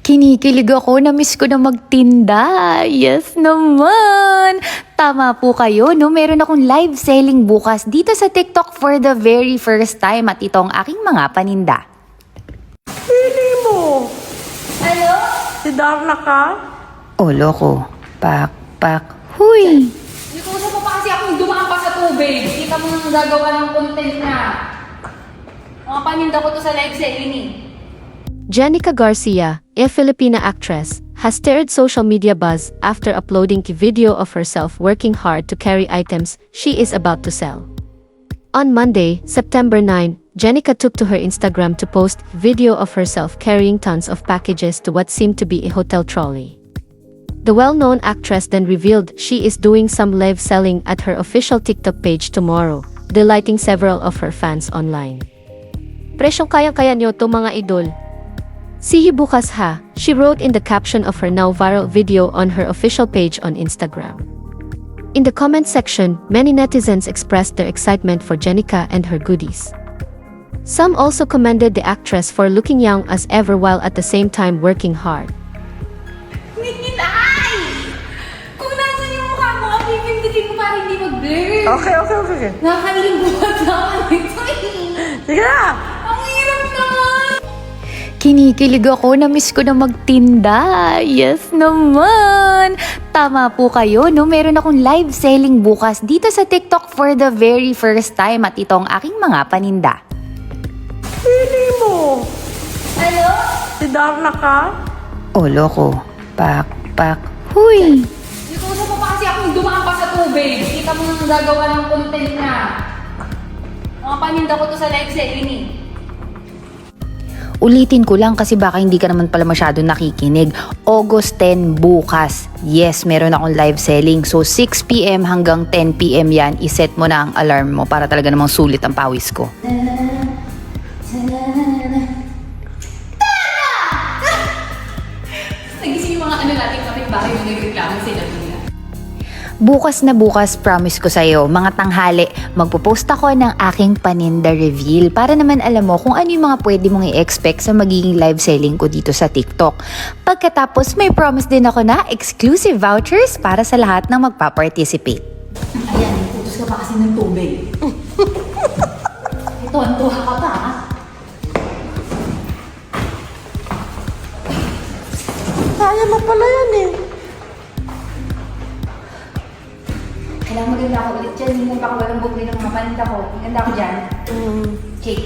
Kinikilig ako, na-miss ko na magtinda. Yes naman! Tama po kayo, no? Meron akong live selling bukas dito sa TikTok for the very first time at ito ang aking mga paninda. Pili mo. Ano? Si Darna ka? Oh, loko. Pak. Huy! Nikusa mo pa kasi akong dumaan pa sa tubig. Kita mo nang gagawa ng content na. Mga paninda ko to sa live selling eh. Jenica Garcia, a Filipina actress, has stirred social media buzz after uploading a video of herself working hard to carry items she is about to sell. On Monday, September 9, Jenica took to her Instagram to post a video of herself carrying tons of packages to what seemed to be a hotel trolley. The well-known actress then revealed she is doing some live selling at her official TikTok page tomorrow, delighting several of her fans online. Presyong kayang-kaya nyo to mga idol. Sihi bukas ha, she wrote in the caption of her now viral video on her official page on Instagram. In the comment section, many netizens expressed their excitement for Jenica and her goodies. Some also commended the actress for looking young as ever while at the same time working hard. Ay! Kung nasan yung mukha mo, pipindutin mo para hindi mag-blur. Okay. Nakakailing buhat naman ito eh. Sige na! Ang hirap naman! Kinikilig ako, na-miss ko na magtinda. Yes naman! Tama po kayo, no? Meron akong live selling bukas dito sa TikTok for the very first time at ito ang aking mga paninda. Pili mo. Ano? Si Darna ka? Oh, loko. Pak. Huy! Nikusa mo pa kasi akong dumaan pa sa tubig. Kita mo nang gagawa ng content na. Mga paninda ko to sa live selling eh. Ulitin ko lang kasi baka hindi ka naman pala masyado nakikinig. August 10 bukas. Yes, meron akong live selling. So 6 PM hanggang 10 PM yan. Iset mo na ang alarm mo para talaga namang sulit ang pawis ko. Nagising yung mga nating kapitbahay yung nagreklamo sila nila. Bukas na bukas, promise ko sa'yo, mga tanghali, magpo-post ako ng aking paninda reveal para naman alam mo kung ano yung mga pwede mong i-expect sa magiging live selling ko dito sa TikTok. Pagkatapos, may promise din ako na exclusive vouchers para sa lahat ng magpa-participate. Ayan, putos ka pa kasi ng tubig. Ito, ang tuha ka pa ha? Kaya mo pala yan eh. Kailangan maganda ako ulit dyan. Hindi pa ako walang bugli ng mga paninda ko. Maganda ako dyan. Okay.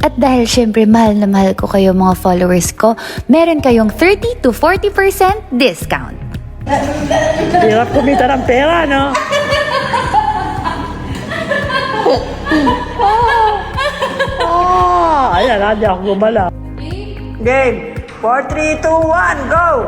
At dahil syempre mahal na mahal ko kayo mga followers ko, meron kayong 30 to 40% discount. Hirap kumita ng pera, no? Ayan, hindi ako gumala. Game. 4, 3, 2, 1, go!